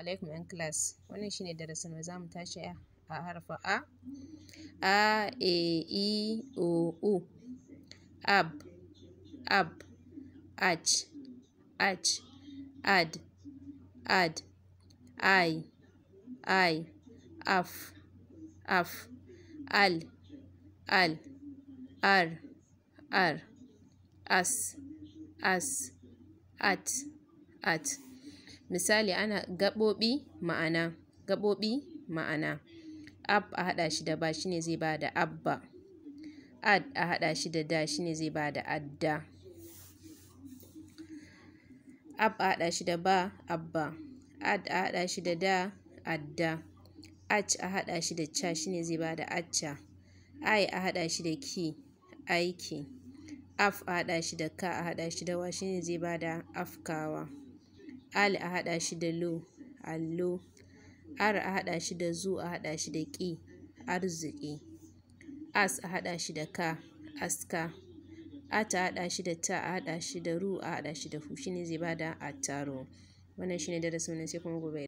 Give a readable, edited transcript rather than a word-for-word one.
alaikum 'yan class. Wannan shine darasin mu, za mu tashi a harafin A, E, I, O, U. Ab, ach, ad, I, af, al, ar, as, at. Misali ana gaɓoɓi ma'ana. Ab a haɗa shi da ba shine zai ba da abba. Ad a haɗa shi da da shine zai ba da adda. Ab a haɗa shi da ba abba. Ad a haɗa shi da da adda. Ach a haɗa shi da ca shine zai ba da acca. Ai a haɗa shi da ki aiki. Af a haɗa shi da ka a haɗa shi da wa shine zai ba da afkawa. Al a haɗa shi da lo allo. Ar a haɗa shi da zu a haɗa shi da ƙi arziki. As a haɗa shi da ka aska. At a haɗa shi da ta a haɗa shi da ru a haɗa shi da hu shine zai ba da attaruhu. Wannan shine darasin mu, sai kuma gobe.